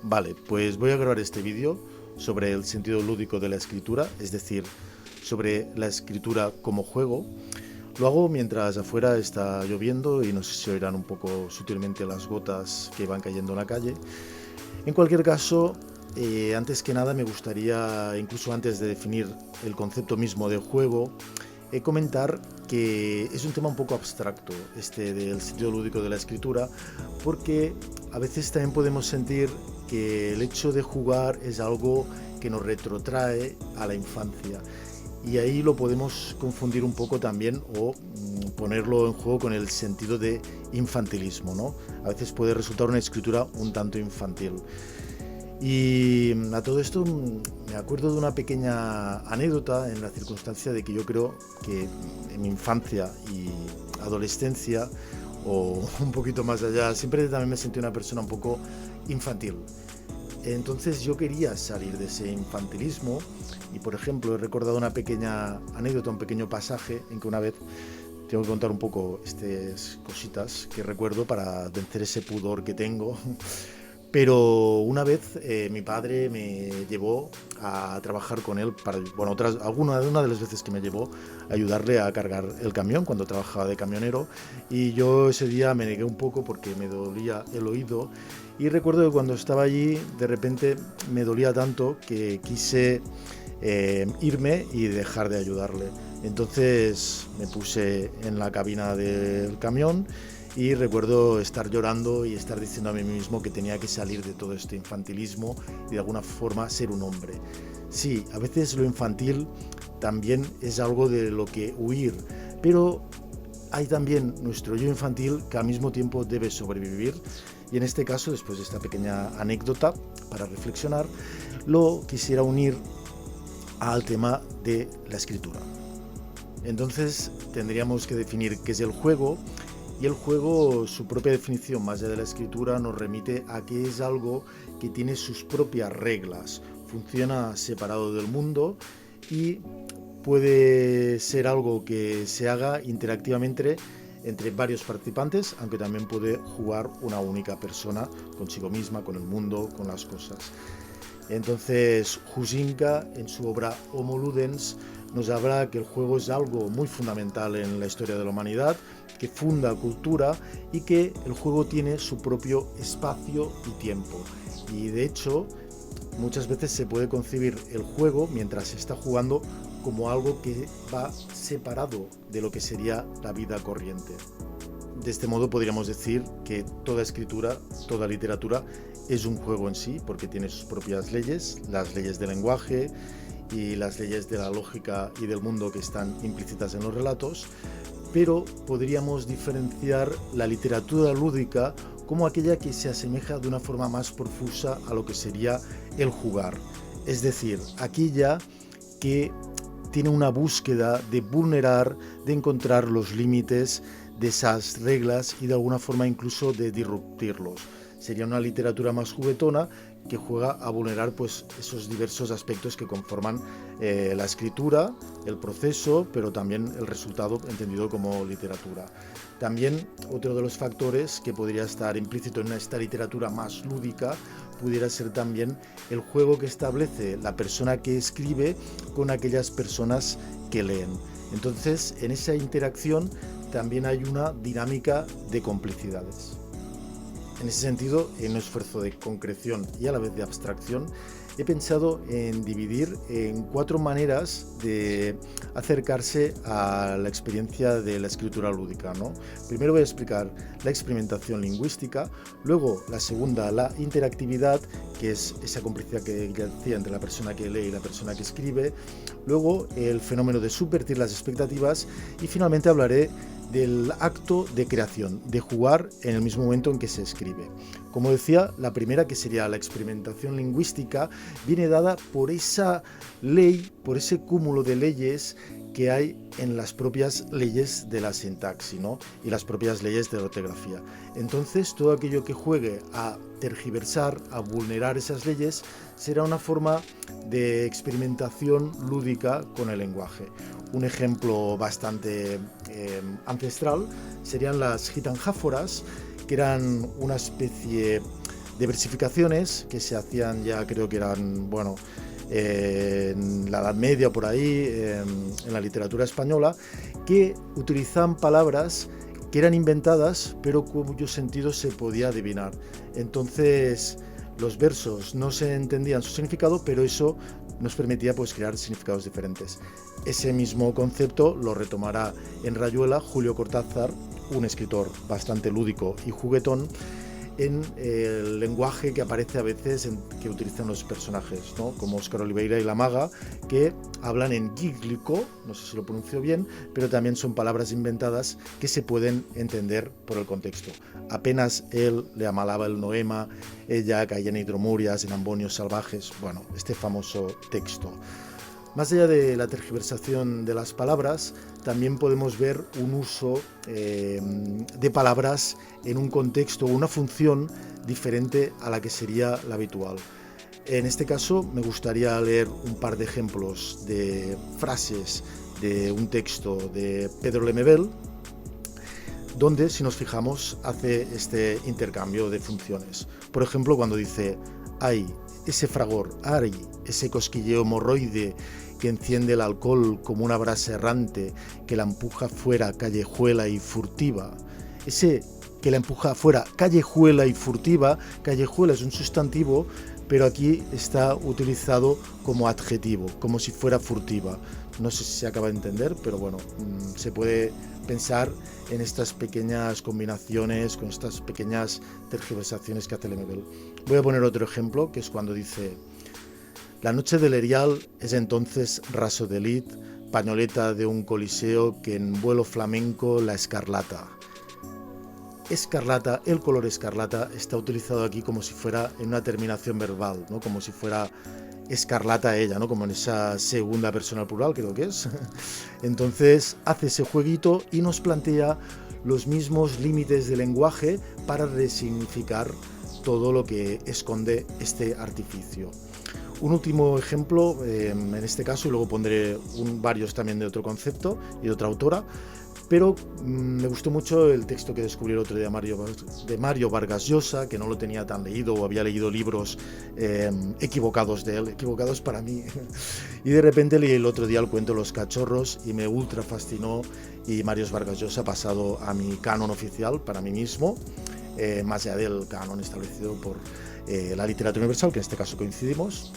Vale, pues voy a grabar este vídeo sobre el sentido lúdico de la escritura, es decir, sobre la escritura como juego. Lo hago mientras afuera está lloviendo y no sé si oirán un poco sutilmente las gotas que van cayendo en la calle. En cualquier caso, antes que nada me gustaría, incluso antes de definir el concepto mismo de juego, comentar que es un tema un poco abstracto este del sentido lúdico de la escritura, porque a veces también podemos sentir que el hecho de jugar es algo que nos retrotrae a la infancia, y ahí lo podemos confundir un poco también o ponerlo en juego con el sentido de infantilismo, ¿no? A veces puede resultar una escritura un tanto infantil. Y a todo esto me acuerdo de una pequeña anécdota en la circunstancia de que yo creo que en mi infancia y adolescencia, o un poquito más allá, siempre también me sentí una persona un poco infantil. Entonces yo quería salir de ese infantilismo y, por ejemplo, he recordado una pequeña anécdota, un pequeño pasaje en que una vez tengo que contar un poco estas cositas que recuerdo para vencer ese pudor que tengo. Pero una vez mi padre me llevó a trabajar con él para, bueno, una de las veces que me llevó a ayudarle a cargar el camión cuando trabajaba de camionero, y yo ese día me negué un poco porque me dolía el oído, y recuerdo que cuando estaba allí de repente me dolía tanto que quise irme y dejar de ayudarle. Entonces me puse en la cabina del camión y recuerdo estar llorando y estar diciendo a mí mismo que tenía que salir de todo este infantilismo y de alguna forma ser un hombre. Sí, a veces lo infantil también es algo de lo que huir, pero hay también nuestro yo infantil que al mismo tiempo debe sobrevivir, y en este caso, después de esta pequeña anécdota para reflexionar, lo quisiera unir al tema de la escritura. Entonces tendríamos que definir qué es el juego. Y el juego, su propia definición, más allá de la escritura, nos remite a que es algo que tiene sus propias reglas, funciona separado del mundo y puede ser algo que se haga interactivamente entre varios participantes, aunque también puede jugar una única persona consigo misma, con el mundo, con las cosas. Entonces, Huizinga, en su obra Homo Ludens, nos habla que el juego es algo muy fundamental en la historia de la humanidad, que funda cultura y que el juego tiene su propio espacio y tiempo. Y de hecho, muchas veces se puede concebir el juego mientras se está jugando como algo que va separado de lo que sería la vida corriente. De este modo podríamos decir que toda escritura, toda literatura es un juego en sí, porque tiene sus propias leyes, las leyes del lenguaje y las leyes de la lógica y del mundo que están implícitas en los relatos, pero podríamos diferenciar la literatura lúdica como aquella que se asemeja de una forma más profusa a lo que sería el jugar, es decir, aquella que tiene una búsqueda de vulnerar, de encontrar los límites de esas reglas y de alguna forma incluso de disruptirlos. Sería una literatura más juguetona que juega a vulnerar pues esos diversos aspectos que conforman la escritura, el proceso, pero también el resultado entendido como literatura. También otro de los factores que podría estar implícito en esta literatura más lúdica pudiera ser también el juego que establece la persona que escribe con aquellas personas que leen. Entonces, en esa interacción también hay una dinámica de complicidades. En ese sentido, en un esfuerzo de concreción y a la vez de abstracción, he pensado en dividir en 4 maneras de acercarse a la experiencia de la escritura lúdica, ¿no? Primero voy a explicar la experimentación lingüística, luego la segunda, la interactividad, que es esa complicidad que ya decía entre la persona que lee y la persona que escribe, luego el fenómeno de subvertir las expectativas, y finalmente hablaré del acto de creación, de jugar en el mismo momento en que se escribe. Como decía, la primera, que sería la experimentación lingüística, viene dada por esa ley, por ese cúmulo de leyes que hay en las propias leyes de la sintaxis, ¿no? Y las propias leyes de la ortografía. Entonces, todo aquello que juegue a tergiversar, a vulnerar esas leyes, será una forma de experimentación lúdica con el lenguaje. Un ejemplo bastante ancestral serían las gitanjáforas, que eran una especie de versificaciones que se hacían ya, creo que eran, bueno, en la Edad Media, por ahí, en la literatura española, que utilizaban palabras que eran inventadas, pero cuyo sentido se podía adivinar. Entonces, los versos no se entendían su significado, pero eso nos permitía pues crear significados diferentes. Ese mismo concepto lo retomará en Rayuela Julio Cortázar, un escritor bastante lúdico y juguetón, en el lenguaje que aparece a veces que utilizan los personajes, ¿no? Como Óscar Oliveira y La Maga, que hablan en gíglico, no sé si lo pronuncio bien, pero también son palabras inventadas que se pueden entender por el contexto. Apenas él le amalaba el noema, ella caía en hidromurias, en ambonios salvajes, bueno, este famoso texto. Más allá de la tergiversación de las palabras, también podemos ver un uso de palabras en un contexto o una función diferente a la que sería la habitual. En este caso me gustaría leer un par de ejemplos de frases de un texto de Pedro Lemebel, donde, si nos fijamos, hace este intercambio de funciones. Por ejemplo, cuando dice: «Ay, ese fragor, ay, ese cosquilleo hemorroide que enciende el alcohol como una brasa errante que la empuja fuera callejuela y furtiva». Ese que la empuja fuera callejuela y furtiva, callejuela es un sustantivo, pero aquí está utilizado como adjetivo, como si fuera furtiva. No sé si se acaba de entender, pero bueno, se puede pensar en estas pequeñas combinaciones, con estas pequeñas tergiversaciones que hace Lemebel. Voy a poner otro ejemplo, que es cuando dice: «La noche del Erial es entonces raso de lid, pañoleta de un coliseo que en vuelo flamenco la escarlata». Escarlata, el color escarlata, está utilizado aquí como si fuera en una terminación verbal, ¿no? Como si fuera escarlata ella, ¿no? Como en esa segunda persona plural, creo que es. Entonces hace ese jueguito y nos plantea los mismos límites del lenguaje para resignificar todo lo que esconde este artificio. Un último ejemplo, en este caso, y luego pondré varios también de otro concepto y de otra autora, pero me gustó mucho el texto que descubrí el otro día de Mario Vargas Llosa, que no lo tenía tan leído o había leído libros equivocados de él, equivocados para mí. Y de repente leí el otro día el cuento Los cachorros y me ultra fascinó, y Mario Vargas Llosa ha pasado a mi canon oficial para mí mismo, más allá del canon establecido por la literatura universal, que en este caso coincidimos.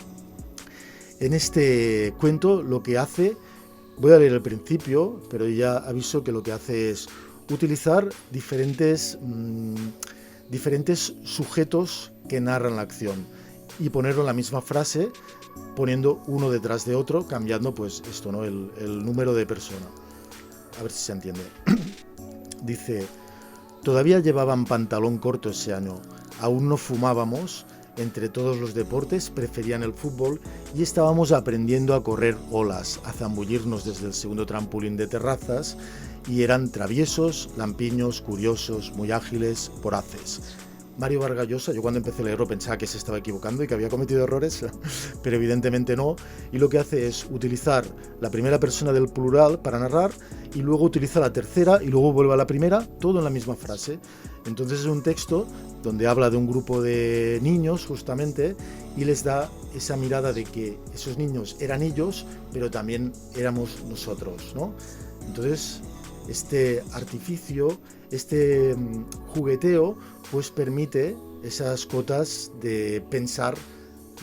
En este cuento lo que hace, voy a leer el principio, pero ya aviso que lo que hace es utilizar diferentes sujetos que narran la acción y ponerlo en la misma frase, poniendo uno detrás de otro, cambiando pues esto, ¿no? el número de persona. A ver si se entiende. Dice: «Todavía llevaban pantalón corto ese año, aún no fumábamos, entre todos los deportes preferían el fútbol y estábamos aprendiendo a correr olas, a zambullirnos desde el segundo trampolín de terrazas, y eran traviesos, lampiños, curiosos, muy ágiles, voraces». Mario Vargas Llosa, yo cuando empecé a leerlo pensaba que se estaba equivocando y que había cometido errores, pero evidentemente no, y lo que hace es utilizar la primera persona del plural para narrar y luego utiliza la tercera y luego vuelve a la primera, todo en la misma frase. Entonces es un texto donde habla de un grupo de niños justamente y les da esa mirada de que esos niños eran ellos, pero también éramos nosotros, ¿no? Entonces este artificio, este jugueteo, pues permite esas cotas de pensar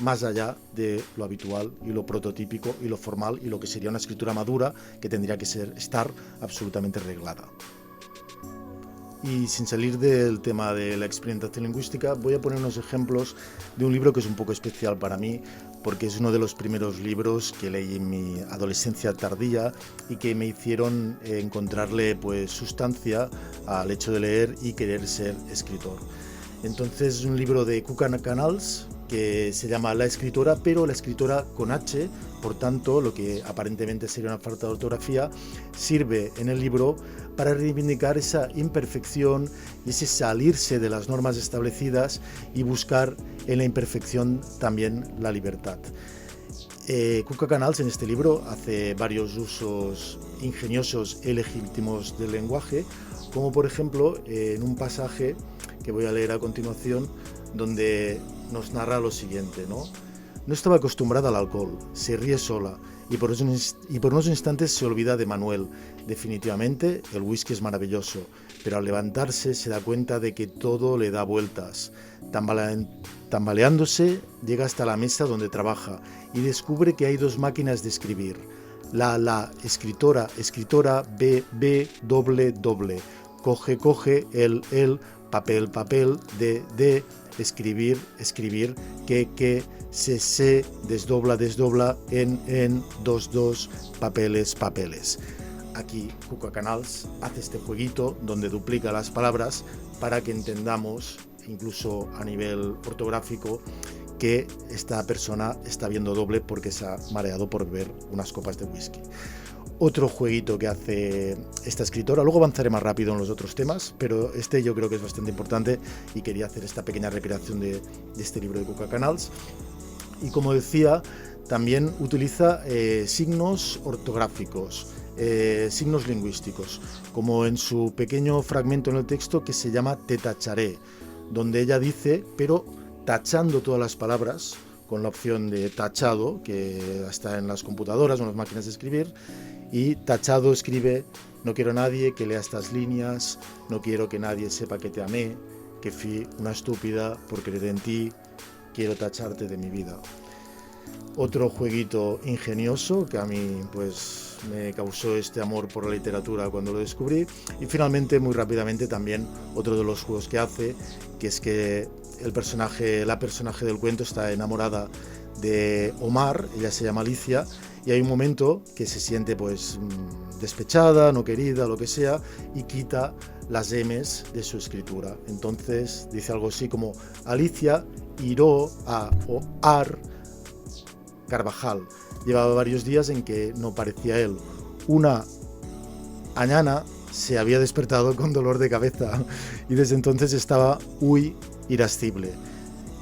más allá de lo habitual y lo prototípico y lo formal y lo que sería una escritura madura que tendría que estar absolutamente reglada. Y sin salir del tema de la experimentación lingüística, voy a poner unos ejemplos de un libro que es un poco especial para mí, porque es uno de los primeros libros que leí en mi adolescencia tardía y que me hicieron encontrarle pues sustancia al hecho de leer y querer ser escritor. Entonces es un libro de Cuca Canals que se llama La escritora, pero la escritora con H, por tanto, lo que aparentemente sería una falta de ortografía, sirve en el libro para reivindicar esa imperfección y ese salirse de las normas establecidas y buscar en la imperfección también la libertad. Cuca Canals en este libro hace varios usos ingeniosos y legítimos del lenguaje, como por ejemplo en un pasaje que voy a leer a continuación, donde nos narra lo siguiente, ¿no? No estaba acostumbrada al alcohol, se ríe sola y por unos instantes se olvida de Manuel. Definitivamente el whisky es maravilloso, pero al levantarse se da cuenta de que todo le da vueltas. Tambaleándose, llega hasta la mesa donde trabaja y descubre que hay dos máquinas de escribir. La escritora, B, doble. Coge, el, papel, de, escribir, que, se, desdobla, en, dos, papeles. Aquí Cuca Canals hace este jueguito donde duplica las palabras para que entendamos, incluso a nivel ortográfico, que esta persona está viendo doble porque se ha mareado por beber unas copas de whisky. Otro jueguito que hace esta escritora, luego avanzaré más rápido en los otros temas, pero este yo creo que es bastante importante y quería hacer esta pequeña recreación de este libro de Cuca Canals. Y como decía, también utiliza signos ortográficos, signos lingüísticos, como en su pequeño fragmento en el texto que se llama Te tacharé, donde ella dice, pero tachando todas las palabras, con la opción de tachado, que está en las computadoras o en las máquinas de escribir, y tachado escribe: no quiero a nadie que lea estas líneas, no quiero que nadie sepa que te amé, que fui una estúpida por creer en ti, quiero tacharte de mi vida. Otro jueguito ingenioso que a mí pues me causó este amor por la literatura cuando lo descubrí. Y finalmente, muy rápidamente, también otro de los juegos que hace, que es que la personaje del cuento está enamorada de Omar, ella se llama Alicia, y hay un momento que se siente pues despechada, no querida, lo que sea, y quita las M's de su escritura. Entonces dice algo así como: Alicia iró a Oar Carvajal. Llevaba varios días en que no parecía él. Una mañana se había despertado con dolor de cabeza y desde entonces estaba muy irascible.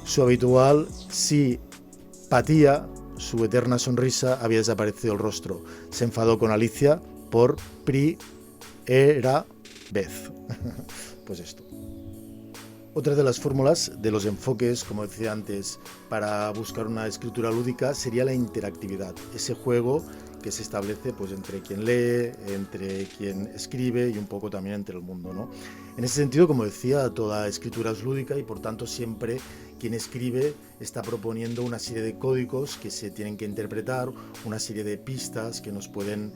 Su habitual simpatía, su eterna sonrisa, había desaparecido el rostro. Se enfadó con Alicia por primera vez. Pues esto. Otra de las fórmulas de los enfoques, como decía antes, para buscar una escritura lúdica sería la interactividad, ese juego que se establece pues entre quien lee, entre quien escribe y un poco también entre el mundo, ¿no? En ese sentido, como decía, toda escritura es lúdica y por tanto siempre quien escribe está proponiendo una serie de códigos que se tienen que interpretar, una serie de pistas que nos pueden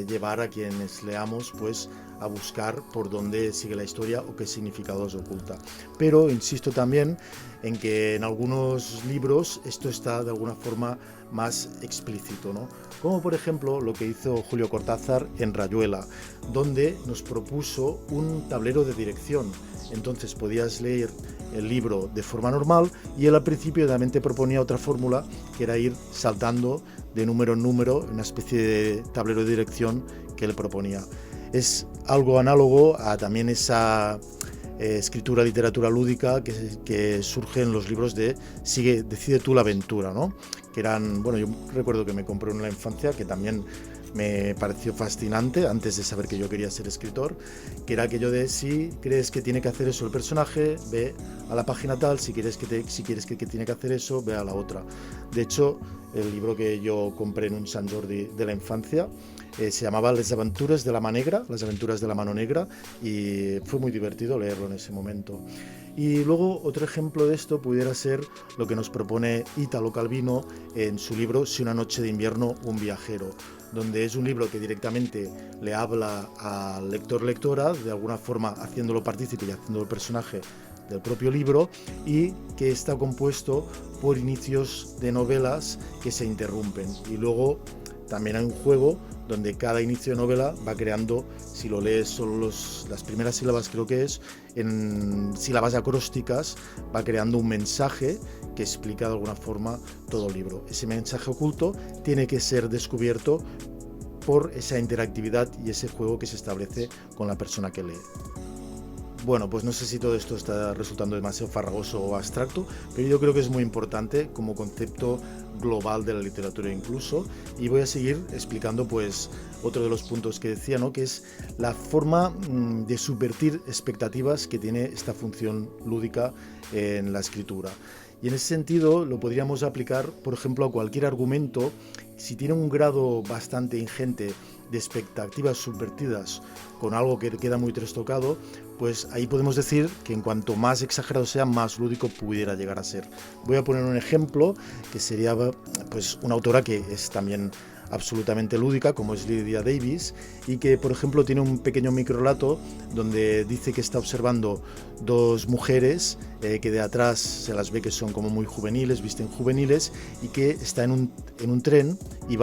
llevar a quienes leamos pues a buscar por dónde sigue la historia o qué significados oculta. Pero insisto también en que en algunos libros esto está de alguna forma más explícito, ¿no? Como por ejemplo lo que hizo Julio Cortázar en Rayuela, donde nos propuso un tablero de dirección. Entonces podías leer el libro de forma normal y él al principio también te proponía otra fórmula, que era ir saltando de número en número, una especie de tablero de dirección que él proponía. Es algo análogo a también esa escritura, literatura lúdica que surge en los libros de Decide tú la aventura, ¿no? Que eran, bueno, yo recuerdo que me compré uno en la infancia que también me pareció fascinante antes de saber que yo quería ser escritor, que era aquello de: si crees que tiene que hacer eso el personaje, ve a la página tal, si quieres que tiene que hacer eso, ve a la otra. De hecho, el libro que yo compré en un Sant Jordi de la infancia se llamaba Les aventuras de la mà negra, las aventuras de la mano negra, y fue muy divertido leerlo en ese momento. Y luego otro ejemplo de esto pudiera ser lo que nos propone Italo Calvino en su libro Si una noche de invierno, un viajero, donde es un libro que directamente le habla al lector-lectora, de alguna forma haciéndolo partícipe y haciéndolo el personaje del propio libro, y que está compuesto por inicios de novelas que se interrumpen. Y luego también hay un juego donde cada inicio de novela va creando, si lo lees solo las primeras sílabas, creo que es, en sílabas acrósticas, va creando un mensaje que explica de alguna forma todo el libro. Ese mensaje oculto tiene que ser descubierto por esa interactividad y ese juego que se establece con la persona que lee. Bueno, pues no sé si todo esto está resultando demasiado farragoso o abstracto, pero yo creo que es muy importante como concepto global de la literatura incluso, y voy a seguir explicando pues otro de los puntos que decía, ¿no? Que es la forma de subvertir expectativas que tiene esta función lúdica en la escritura. Y en ese sentido lo podríamos aplicar, por ejemplo, a cualquier argumento. Si tiene un grado bastante ingente de expectativas subvertidas con algo que queda muy trastocado, pues ahí podemos decir que en cuanto más exagerado sea, más lúdico pudiera llegar a ser. Voy a poner un ejemplo que sería pues una autora que es también absolutamente lúdica, como es Lydia Davis, y que por ejemplo tiene un pequeño microrelato donde dice que está observando dos mujeres que de atrás se las ve que son como muy juveniles, visten juveniles, y que está en un tren y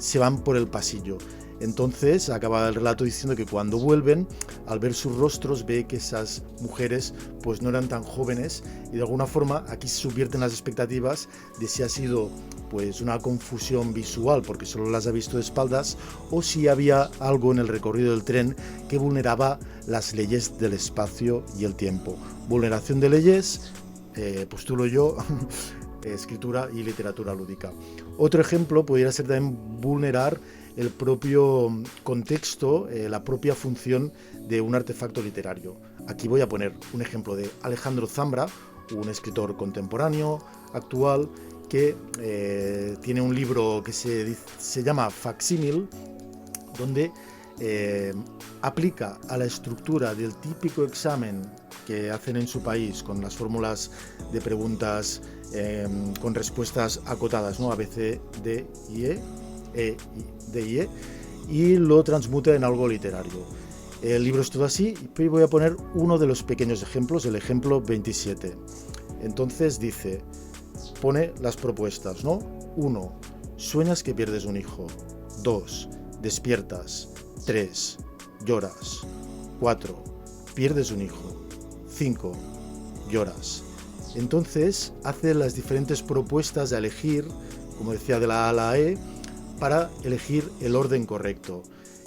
se van por el pasillo. Entonces acaba el relato diciendo que cuando vuelven, al ver sus rostros, ve que esas mujeres pues no eran tan jóvenes, y de alguna forma aquí se subvierten las expectativas de si ha sido pues una confusión visual porque solo las ha visto de espaldas, o si había algo en el recorrido del tren que vulneraba las leyes del espacio y el tiempo. Vulneración de leyes, postulo yo, escritura y literatura lúdica. Otro ejemplo podría ser también vulnerar el propio contexto, la propia función de un artefacto literario. Aquí voy a poner un ejemplo de Alejandro Zambra, un escritor contemporáneo, actual, que tiene un libro que se llama Facsímil, donde aplica a la estructura del típico examen que hacen en su país con las fórmulas de preguntas con respuestas acotadas, ¿no? A, B, C, D, I, D, I, E, y lo transmuta en algo literario. El libro es todo así, pero voy a poner uno de los pequeños ejemplos, el ejemplo 27. Entonces dice, pone las propuestas, ¿no? 1. Sueñas que pierdes un hijo. 2. Despiertas. 3. Lloras. 4. Pierdes un hijo. 5. Lloras. Entonces hace las diferentes propuestas de elegir, como decía, de la A a la E, para elegir el orden correcto.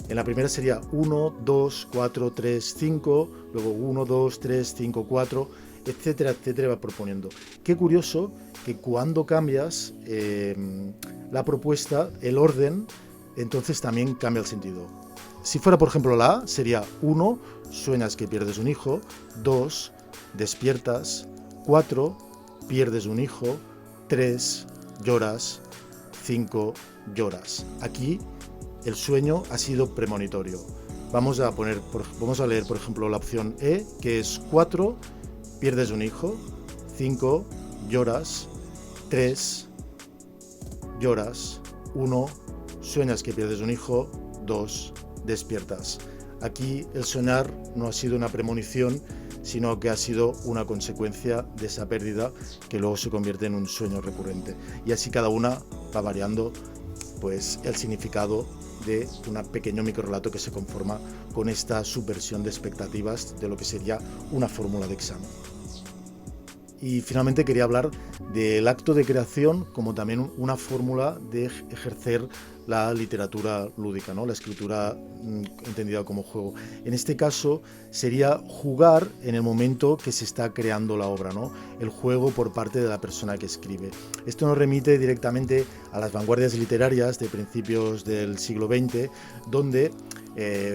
En la primera sería 1, 2, 4, 3, 5, luego 1, 2, 3, 5, 4, etcétera, etcétera, va proponiendo. Qué curioso que cuando cambias la propuesta, el orden, entonces también cambia el sentido. Si fuera, por ejemplo, la A, sería 1, sueñas que pierdes un hijo, 2, despiertas, 4, pierdes un hijo, 3, lloras, 5, lloras. Aquí el sueño ha sido premonitorio. Vamos a leer, por ejemplo, la opción E, que es 4, pierdes un hijo, 5, lloras, 3, lloras, 1, sueñas que pierdes un hijo, 2, despiertas. Aquí el soñar no ha sido una premonición, sino que ha sido una consecuencia de esa pérdida que luego se convierte en un sueño recurrente. Y así cada una va variando pues el significado de un pequeño microrelato que se conforma con esta subversión de expectativas de lo que sería una fórmula de examen. Y finalmente quería hablar del acto de creación como también una fórmula de ejercer la literatura lúdica, ¿no? La escritura entendida como juego. En este caso sería jugar en el momento que se está creando la obra, ¿no? El juego por parte de la persona que escribe. Esto nos remite directamente a las vanguardias literarias de principios del siglo XX, donde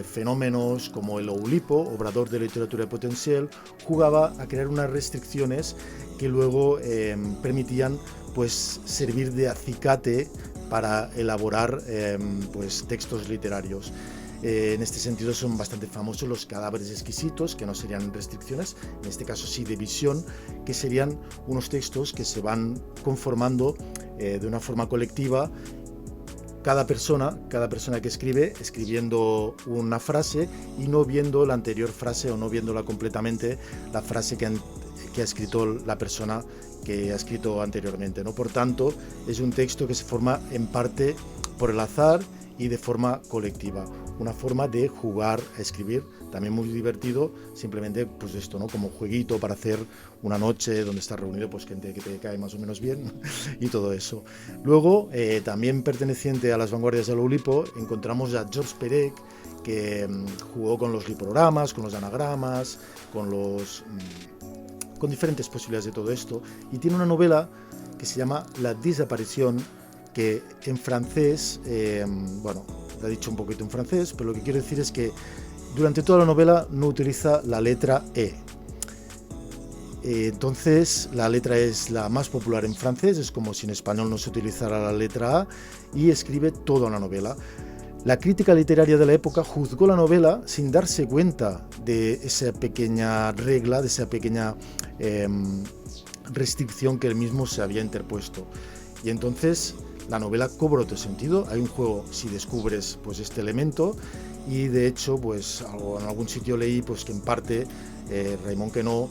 fenómenos como el Oulipo, obrador de literatura potencial, jugaba a crear unas restricciones que luego permitían pues servir de acicate para elaborar pues textos literarios. En este sentido son bastante famosos los cadáveres exquisitos, que no serían restricciones, en este caso sí de visión, que serían unos textos que se van conformando de una forma colectiva. Cada persona que escribe, escribiendo una frase y no viendo la anterior frase o no viéndola completamente, la frase que ha escrito la persona que ha escrito anteriormente, ¿no? Por tanto, es un texto que se forma en parte por el azar y de forma colectiva. Una forma de jugar a escribir, también muy divertido, simplemente pues esto, ¿no? Como jueguito para hacer una noche donde estás reunido, pues gente que te cae más o menos bien y todo eso. Luego, también perteneciente a las vanguardias del Oulipo, encontramos a Georges Perec, que jugó con los lipogramas, con los anagramas, con diferentes posibilidades de todo esto, y tiene una novela que se llama La desaparición, que en francés, bueno, lo he dicho un poquito en francés, pero lo que quiero decir es que durante toda la novela no utiliza la letra E. Entonces la letra E es la más popular en francés, es como si en español no se utilizara la letra A, y escribe toda una novela. La crítica literaria de la época juzgó la novela sin darse cuenta de esa pequeña regla, de esa pequeña restricción que él mismo se había interpuesto. Y entonces la novela cobra otro sentido. Hay un juego si descubres pues este elemento, y de hecho pues en algún sitio leí pues que en parte Raymond Queneau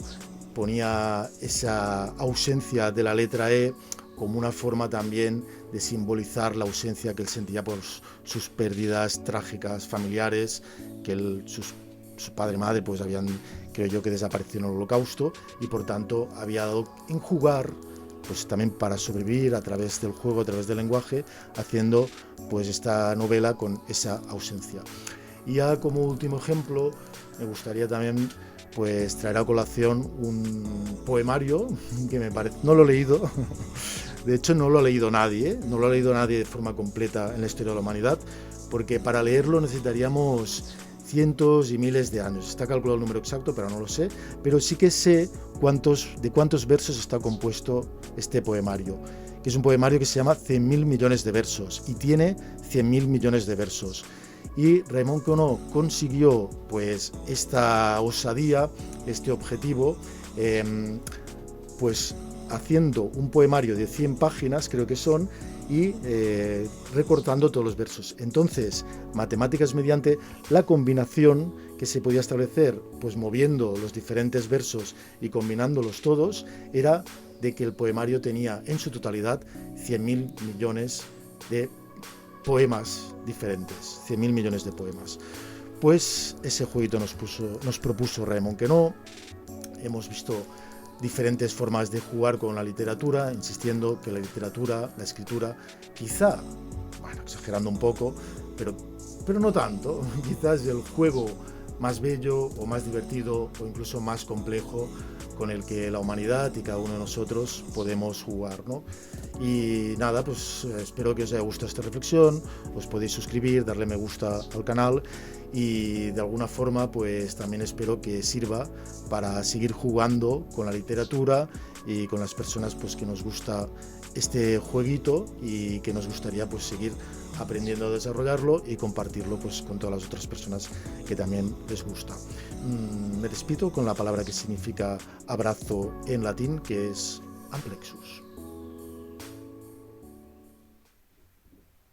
ponía esa ausencia de la letra E como una forma también de simbolizar la ausencia que él sentía por sus pérdidas trágicas familiares, que su padre y madre pues habían, creo yo, que desaparecido en el Holocausto, y por tanto había dado en jugar pues también para sobrevivir a través del juego, a través del lenguaje, haciendo pues esta novela con esa ausencia. Y ya como último ejemplo me gustaría también pues traer a colación un poemario que me parece, no lo he leído, de hecho no lo ha leído nadie, no lo ha leído nadie de forma completa en la historia de la humanidad, porque para leerlo necesitaríamos cientos y miles de años. Está calculado el número exacto, pero no lo sé, pero sí que sé de cuántos versos está compuesto este poemario, que es un poemario que se llama 100.000 millones de versos, y tiene 100.000 millones de versos. Y Raymond Queneau consiguió pues esta osadía, este objetivo, pues haciendo un poemario de 100 páginas, creo que son, y recortando todos los versos. Entonces, matemáticas mediante, la combinación que se podía establecer, pues moviendo los diferentes versos y combinándolos todos, era de que el poemario tenía en su totalidad 100.000 millones de poemas diferentes, 100.000 millones de poemas. Pues ese jueguito nos propuso Raymond Queneau. Hemos visto diferentes formas de jugar con la literatura, insistiendo que la literatura, la escritura, quizá, bueno, exagerando un poco, pero no tanto, quizás el juego más bello o más divertido o incluso más complejo con el que la humanidad y cada uno de nosotros podemos jugar, ¿no? Y nada, pues espero que os haya gustado esta reflexión. Os podéis suscribir, darle me gusta al canal, y de alguna forma pues también espero que sirva para seguir jugando con la literatura y con las personas pues que nos gusta este jueguito y que nos gustaría pues seguir aprendiendo a desarrollarlo y compartirlo pues con todas las otras personas que también les gusta. Me despido con la palabra que significa abrazo en latín, que es amplexus.